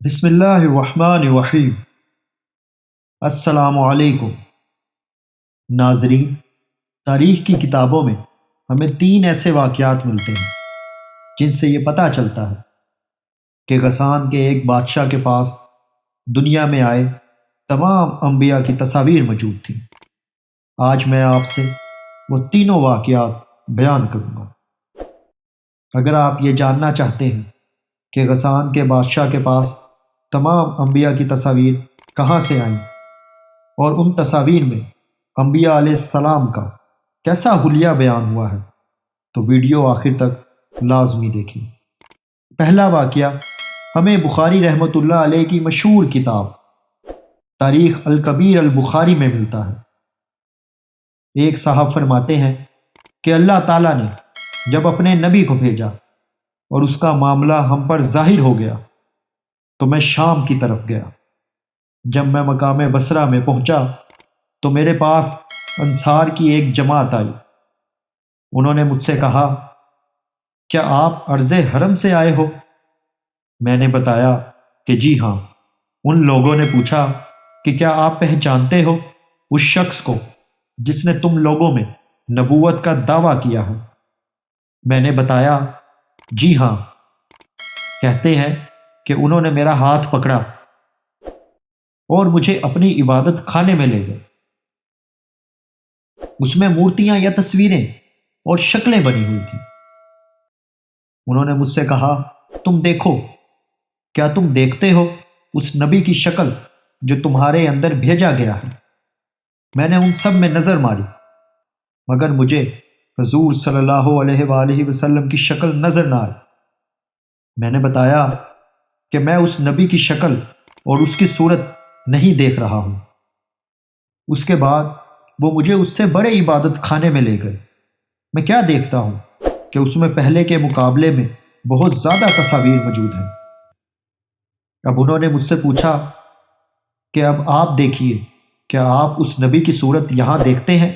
بسم اللہ الرحمن الرحیم۔ السلام علیکم ناظرین، تاریخ کی کتابوں میں ہمیں تین ایسے واقعات ملتے ہیں جن سے یہ پتہ چلتا ہے کہ غسان کے ایک بادشاہ کے پاس دنیا میں آئے تمام انبیاء کی تصاویر موجود تھیں۔ آج میں آپ سے وہ تینوں واقعات بیان کروں گا۔ اگر آپ یہ جاننا چاہتے ہیں کہ غسان کے بادشاہ کے پاس تمام انبیاء کی تصاویر کہاں سے آئیں اور ان تصاویر میں انبیاء علیہ السلام کا کیسا حلیہ بیان ہوا ہے، تو ویڈیو آخر تک لازمی دیکھیں۔ پہلا واقعہ ہمیں بخاری رحمۃ اللہ علیہ کی مشہور کتاب تاریخ الکبیر البخاری میں ملتا ہے۔ ایک صاحب فرماتے ہیں کہ اللہ تعالیٰ نے جب اپنے نبی کو بھیجا اور اس کا معاملہ ہم پر ظاہر ہو گیا تو میں شام کی طرف گیا۔ جب میں مقام بصرہ میں پہنچا تو میرے پاس انصار کی ایک جماعت آئی۔ انہوں نے مجھ سے کہا، کیا آپ عرض حرم سے آئے ہو؟ میں نے بتایا کہ جی ہاں۔ ان لوگوں نے پوچھا کہ کیا آپ پہچانتے ہو اس شخص کو جس نے تم لوگوں میں نبوت کا دعویٰ کیا ہے؟ میں نے بتایا جی ہاں۔ کہتے ہیں کہ انہوں نے میرا ہاتھ پکڑا اور مجھے اپنی عبادت خانے میں لے گئے۔ اس میں مورتیاں یا تصویریں اور شکلیں بنی ہوئی تھیں۔ انہوں نے مجھ سے کہا، تم دیکھو، کیا تم دیکھتے ہو اس نبی کی شکل جو تمہارے اندر بھیجا گیا ہے؟ میں نے ان سب میں نظر ماری مگر مجھے حضور صلی اللہ علیہ وآلہ وسلم کی شکل نظر نہ آئی۔ میں نے بتایا کہ میں اس نبی کی شکل اور اس کی صورت نہیں دیکھ رہا ہوں۔ اس کے بعد وہ مجھے اس سے بڑے عبادت خانے میں لے گئے۔ میں کیا دیکھتا ہوں کہ اس میں پہلے کے مقابلے میں بہت زیادہ تصاویر موجود ہیں۔ اب انہوں نے مجھ سے پوچھا کہ اب آپ دیکھیے، کیا آپ اس نبی کی صورت یہاں دیکھتے ہیں؟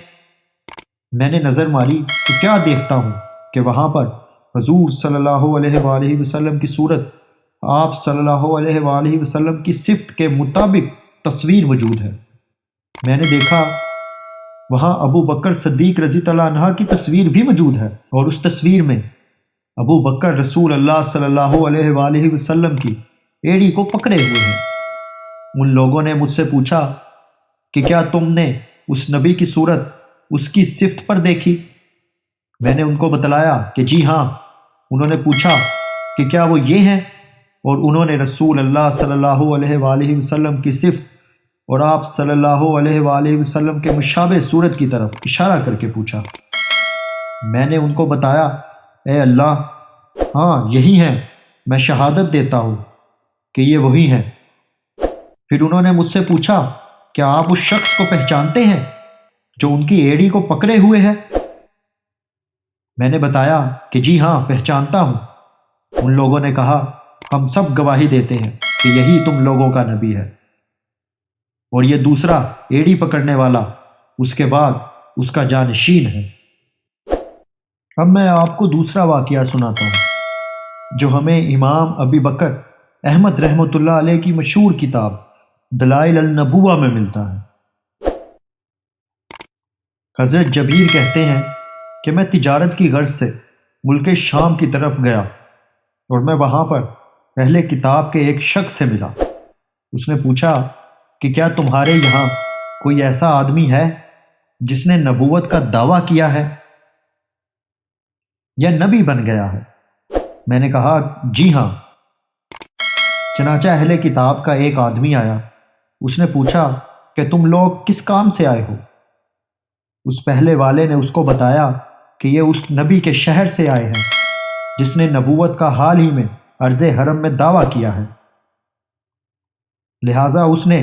میں نے نظر ماری تو کیا دیکھتا ہوں کہ وہاں پر حضور صلی اللہ علیہ وآلہ وسلم کی صورت آپ صلی اللہ علیہ وآلہ وسلم کی صفت کے مطابق تصویر موجود ہے۔ میں نے دیکھا وہاں ابو بکر صدیق رضی اللہ عنہ کی تصویر بھی موجود ہے، اور اس تصویر میں ابو بکر رسول اللہ صلی اللہ علیہ وآلہ وسلم کی ایڑی کو پکڑے ہوئے ہیں۔ ان لوگوں نے مجھ سے پوچھا کہ کیا تم نے اس نبی کی صورت اس کی صفت پر دیکھی؟ میں نے ان کو بتلایا کہ جی ہاں۔ انہوں نے پوچھا کہ کیا وہ یہ ہیں؟ اور انہوں نے رسول اللہ صلی اللہ علیہ وآلہ وسلم کی صفت اور آپ صلی اللہ علیہ وآلہ وسلم کے مشابہ صورت کی طرف اشارہ کر کے پوچھا۔ میں نے ان کو بتایا، اے اللہ، ہاں یہی ہیں، میں شہادت دیتا ہوں کہ یہ وہی ہیں۔ پھر انہوں نے مجھ سے پوچھا، کیا آپ اس شخص کو پہچانتے ہیں جو ان کی ایڑی کو پکڑے ہوئے ہے؟ میں نے بتایا کہ جی ہاں، پہچانتا ہوں۔ ان لوگوں نے کہا، ہم سب گواہی دیتے ہیں کہ یہی تم لوگوں کا نبی ہے، اور یہ دوسرا ایڑی پکڑنے والا اس کے بعد اس کا جانشین ہے۔ اب میں آپ کو دوسرا واقعہ سناتا ہوں جو ہمیں امام ابی بکر احمد رحمۃ اللہ علیہ کی مشہور کتاب دلائل النبوہ میں ملتا ہے۔ حضرت جبیر کہتے ہیں کہ میں تجارت کی غرض سے ملک شام کی طرف گیا اور میں وہاں پر پہلے کتاب کے ایک شخص سے ملا۔ اس نے پوچھا کہ کیا تمہارے یہاں کوئی ایسا آدمی ہے جس نے نبوت کا دعویٰ کیا ہے یا نبی بن گیا ہے؟ میں نے کہا جی ہاں۔ چنانچہ اہل کتاب کا ایک آدمی آیا۔ اس نے پوچھا کہ تم لوگ کس کام سے آئے ہو؟ اس پہلے والے نے اس کو بتایا کہ یہ اس نبی کے شہر سے آئے ہیں جس نے نبوت کا حال ہی میں عرض حرم میں دعویٰ کیا ہے، لہٰذا اس نے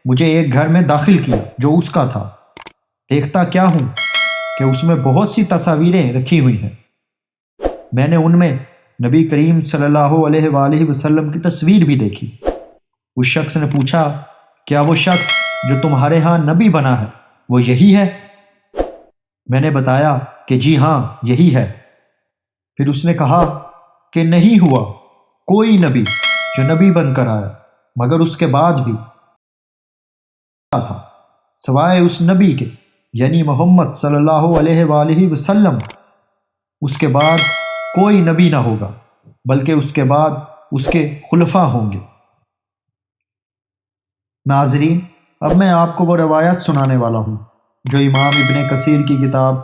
مجھے ایک گھر میں داخل کیا جو اس کا تھا۔ دیکھتا کیا ہوں کہ اس میں بہت سی تصاویریں رکھی ہوئی ہیں۔ میں نے ان میں نبی کریم صلی اللہ علیہ وآلہ وسلم کی تصویر بھی دیکھی۔ اس شخص نے پوچھا، کیا وہ شخص جو تمہارے ہاں نبی بنا ہے وہ یہی ہے؟ میں نے بتایا کہ جی ہاں یہی ہے۔ پھر اس نے کہا کہ نہیں ہوا کوئی نبی جو نبی بن کر آیا مگر اس کے بعد بھی تھا سوائے اس نبی کے، یعنی محمد صلی اللہ علیہ وآلہ وسلم، اس کے بعد کوئی نبی نہ ہوگا، بلکہ اس کے بعد اس کے خلفاء ہوں گے۔ ناظرین، اب میں آپ کو وہ روایت سنانے والا ہوں جو امام ابن کثیر کی کتاب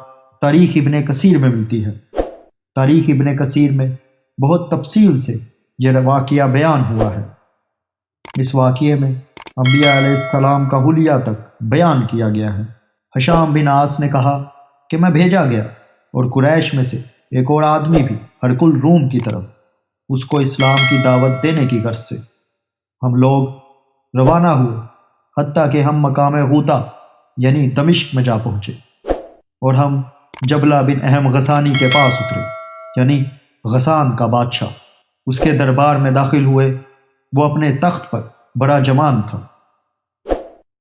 تاریخ ابن کثیر میں ملتی ہے۔ تاریخ ابن کثیر میں بہت تفصیل سے یہ واقعہ بیان ہوا ہے۔ اس واقعے میں انبیاء علیہ السلام کا حلیہ تک بیان کیا گیا ہے۔ ہشام بن عاص نے کہا کہ میں بھیجا گیا، اور قریش میں سے ایک اور آدمی بھی ہرقل روم کی طرف اس کو اسلام کی دعوت دینے کی غرض سے۔ ہم لوگ روانہ ہوئے حتیٰ کہ ہم مقام غوطہ یعنی دمشق میں جا پہنچے، اور ہم جبلہ بن اہم غسانی کے پاس اترے، یعنی غسان کا بادشاہ۔ اس کے دربار میں داخل ہوئے۔ وہ اپنے تخت پر بڑا جوان تھا۔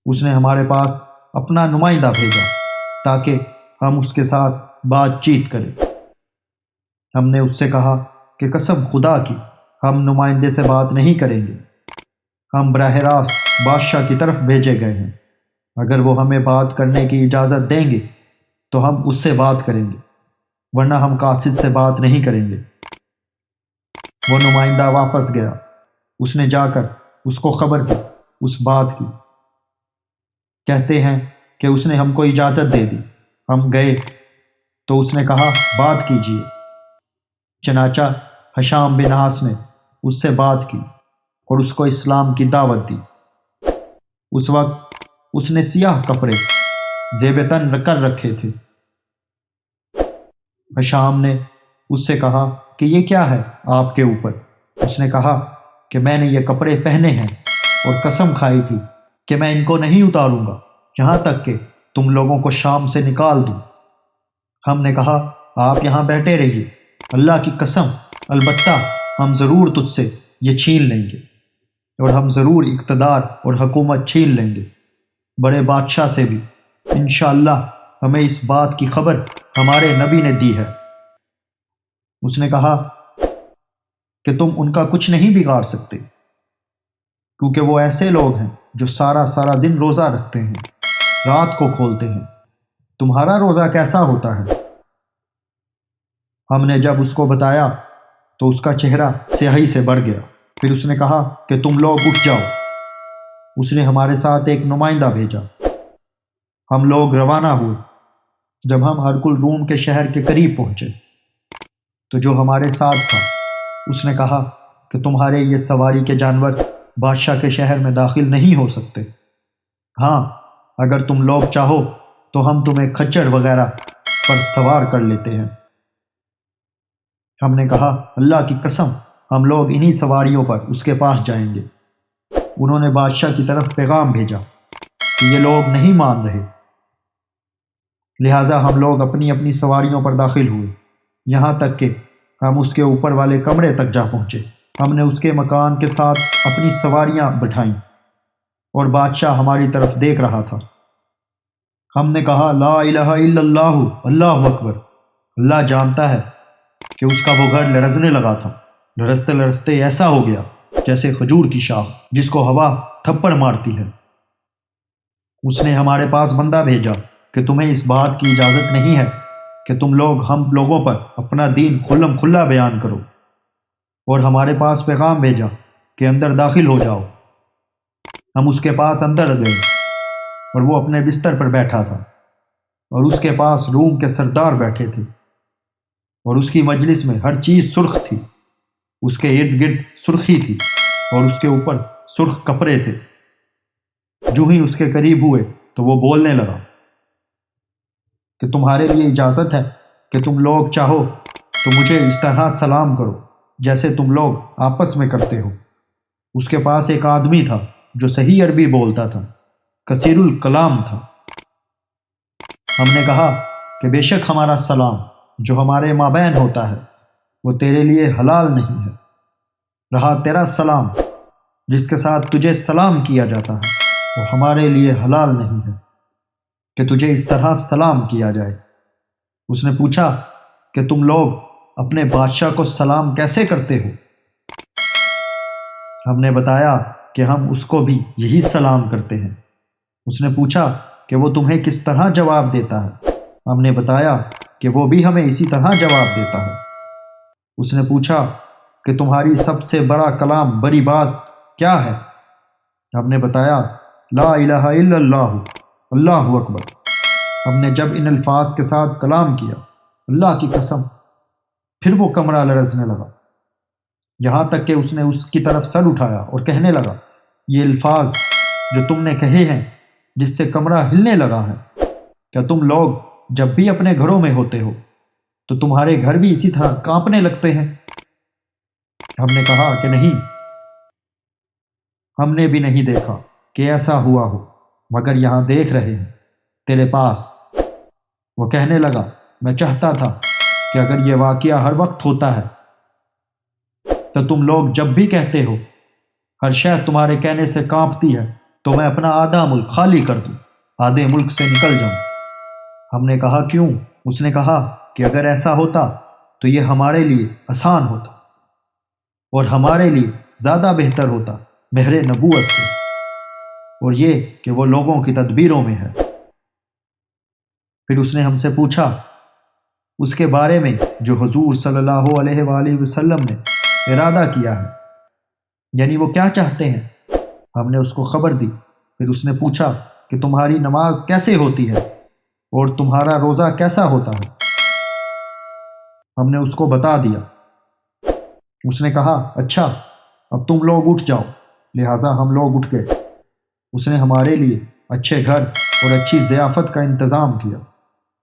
اس نے ہمارے پاس اپنا نمائندہ بھیجا تاکہ ہم اس کے ساتھ بات چیت کریں۔ ہم نے اس سے کہا کہ قسم خدا کی ہم نمائندے سے بات نہیں کریں گے، ہم براہ راست بادشاہ کی طرف بھیجے گئے ہیں۔ اگر وہ ہمیں بات کرنے کی اجازت دیں گے تو ہم اس سے بات کریں گے، ورنہ ہم قاصد سے بات نہیں کریں گے۔ وہ نمائندہ واپس گیا۔ اس نے جا کر اس کو خبر دی اس بات کی۔ کہتے ہیں کہ اس نے ہم کو اجازت دے دی۔ ہم گئے تو اس نے کہا بات کیجیے۔ چنانچہ ہشام بن عاص نے اس سے بات کی اور اس کو اسلام کی دعوت دی۔ اس وقت اس نے سیاہ کپڑے زیب تن کر رکھے تھے۔ ہشام نے اس سے کہا کہ یہ کیا ہے آپ کے اوپر؟ اس نے کہا کہ میں نے یہ کپڑے پہنے ہیں اور قسم کھائی تھی کہ میں ان کو نہیں اتاروں گا یہاں تک کہ تم لوگوں کو شام سے نکال دوں۔ ہم نے کہا آپ یہاں بیٹھے رہیے، اللہ کی قسم البتہ ہم ضرور تجھ سے یہ چھین لیں گے، اور ہم ضرور اقتدار اور حکومت چھین لیں گے، بڑے بادشاہ سے بھی۔ انشاءاللہ ہمیں اس بات کی خبر ہمارے نبی نے دی ہے۔ اس نے کہا کہ تم ان کا کچھ نہیں بگاڑ سکتے، کیونکہ وہ ایسے لوگ ہیں جو سارا دن روزہ رکھتے ہیں، رات کو کھولتے ہیں۔ تمہارا روزہ کیسا ہوتا ہے؟ ہم نے جب اس کو بتایا تو اس کا چہرہ سیاہی سے بڑھ گیا۔ پھر اس نے کہا کہ تم لوگ اٹھ جاؤ۔ اس نے ہمارے ساتھ ایک نمائندہ بھیجا۔ ہم لوگ روانہ ہوئے۔ جب ہم ہرقل روم کے شہر کے قریب پہنچے تو جو ہمارے ساتھ تھا اس نے کہا کہ تمہارے یہ سواری کے جانور بادشاہ کے شہر میں داخل نہیں ہو سکتے۔ ہاں، اگر تم لوگ چاہو تو ہم تمہیں کھچر وغیرہ پر سوار کر لیتے ہیں۔ ہم نے کہا اللہ کی قسم ہم لوگ انہی سواریوں پر اس کے پاس جائیں گے۔ انہوں نے بادشاہ کی طرف پیغام بھیجا کہ یہ لوگ نہیں مان رہے، لہٰذا ہم لوگ اپنی اپنی سواریوں پر داخل ہوئے، یہاں تک کہ ہم اس کے اوپر والے کمرے تک جا پہنچے۔ ہم نے اس کے مکان کے ساتھ اپنی سواریاں بٹھائیں اور بادشاہ ہماری طرف دیکھ رہا تھا۔ ہم نے کہا لا الہ الا اللہ، اللہ اکبر۔ اللہ جانتا ہے کہ اس کا وہ گھر لرزنے لگا تھا۔ لرزتے لرزتے ایسا ہو گیا جیسے کھجور کی شاخ جس کو ہوا تھپڑ مارتی ہے۔ اس نے ہمارے پاس بندہ بھیجا کہ تمہیں اس بات کی اجازت نہیں ہے کہ تم لوگ ہم لوگوں پر اپنا دین کھلم کھلا بیان کرو، اور ہمارے پاس پیغام بھیجا کہ اندر داخل ہو جاؤ۔ ہم اس کے پاس اندر گئے اور وہ اپنے بستر پر بیٹھا تھا، اور اس کے پاس روم کے سردار بیٹھے تھے، اور اس کی مجلس میں ہر چیز سرخ تھی۔ اس کے ارد گرد سرخی تھی اور اس کے اوپر سرخ کپڑے تھے۔ جو ہی اس کے قریب ہوئے تو وہ بولنے لگا کہ تمہارے لیے اجازت ہے کہ تم لوگ چاہو تو مجھے اس طرح سلام کرو جیسے تم لوگ آپس میں کرتے ہو۔ اس کے پاس ایک آدمی تھا جو صحیح عربی بولتا تھا، کثیر الکلام تھا۔ ہم نے کہا کہ بے شک ہمارا سلام جو ہمارے مابین ہوتا ہے وہ تیرے لیے حلال نہیں ہے، رہا تیرا سلام جس کے ساتھ تجھے سلام کیا جاتا ہے وہ ہمارے لیے حلال نہیں ہے کہ تجھے اس طرح سلام کیا جائے۔ اس نے پوچھا کہ تم لوگ اپنے بادشاہ کو سلام کیسے کرتے ہو؟ ہم نے بتایا کہ ہم اس کو بھی یہی سلام کرتے ہیں۔ اس نے پوچھا کہ وہ تمہیں کس طرح جواب دیتا ہے؟ ہم نے بتایا کہ وہ بھی ہمیں اسی طرح جواب دیتا ہے۔ اس نے پوچھا کہ تمہاری سب سے بڑا کلام، بڑی بات کیا ہے؟ ہم نے بتایا لا الہ الا اللہ، اللہ اکبر۔ ہم نے جب ان الفاظ کے ساتھ کلام کیا، اللہ کی قسم، پھر وہ کمرہ لرزنے لگا، یہاں تک کہ اس نے اس کی طرف سر اٹھایا اور کہنے لگا یہ الفاظ جو تم نے کہے ہیں جس سے کمرہ ہلنے لگا ہے، کیا تم لوگ جب بھی اپنے گھروں میں ہوتے ہو تو تمہارے گھر بھی اسی طرح کانپنے لگتے ہیں؟ ہم نے کہا کہ نہیں، ہم نے بھی نہیں دیکھا کہ ایسا ہوا ہو، مگر یہاں دیکھ رہے ہیں تیرے پاس۔ وہ کہنے لگا میں چاہتا تھا کہ اگر یہ واقعہ ہر وقت ہوتا ہے تو تم لوگ جب بھی کہتے ہو ہر شے تمہارے کہنے سے کانپتی ہے تو میں اپنا آدھا ملک خالی کر دوں، آدھے ملک سے نکل جاؤں۔ ہم نے کہا کیوں؟ اس نے کہا کہ اگر ایسا ہوتا تو یہ ہمارے لیے آسان ہوتا اور ہمارے لیے زیادہ بہتر ہوتا مہر نبوت سے، اور یہ کہ وہ لوگوں کی تدبیروں میں ہے۔ پھر اس نے ہم سے پوچھا اس کے بارے میں جو حضور صلی اللہ علیہ وآلہ وسلم نے ارادہ کیا ہے، یعنی وہ کیا چاہتے ہیں؟ ہم نے اس کو خبر دی۔ پھر اس نے پوچھا کہ تمہاری نماز کیسے ہوتی ہے اور تمہارا روزہ کیسا ہوتا ہے؟ ہم نے اس کو بتا دیا۔ اس نے کہا اچھا، اب تم لوگ اٹھ جاؤ۔ لہٰذا ہم لوگ اٹھ گئے۔ اس نے ہمارے لیے اچھے گھر اور اچھی ضیافت کا انتظام کیا۔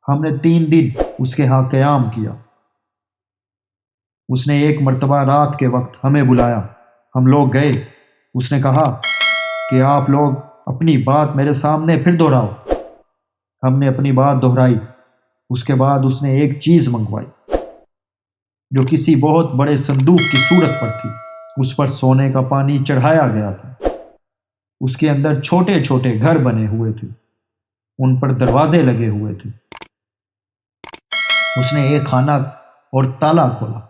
ہم نے 3 دن اس کے ہاں قیام کیا۔ اس نے ایک مرتبہ رات کے وقت ہمیں بلایا، ہم لوگ گئے۔ اس نے کہا کہ آپ لوگ اپنی بات میرے سامنے پھر دہراؤ۔ ہم نے اپنی بات دہرائی۔ اس کے بعد اس نے ایک چیز منگوائی جو کسی بہت بڑے صندوق کی صورت پر تھی۔ اس پر سونے کا پانی چڑھایا گیا تھا۔ اس کے اندر چھوٹے چھوٹے گھر بنے ہوئے تھے، ان پر دروازے لگے ہوئے تھے۔ اس نے ایک خانہ اور تالا کھولا۔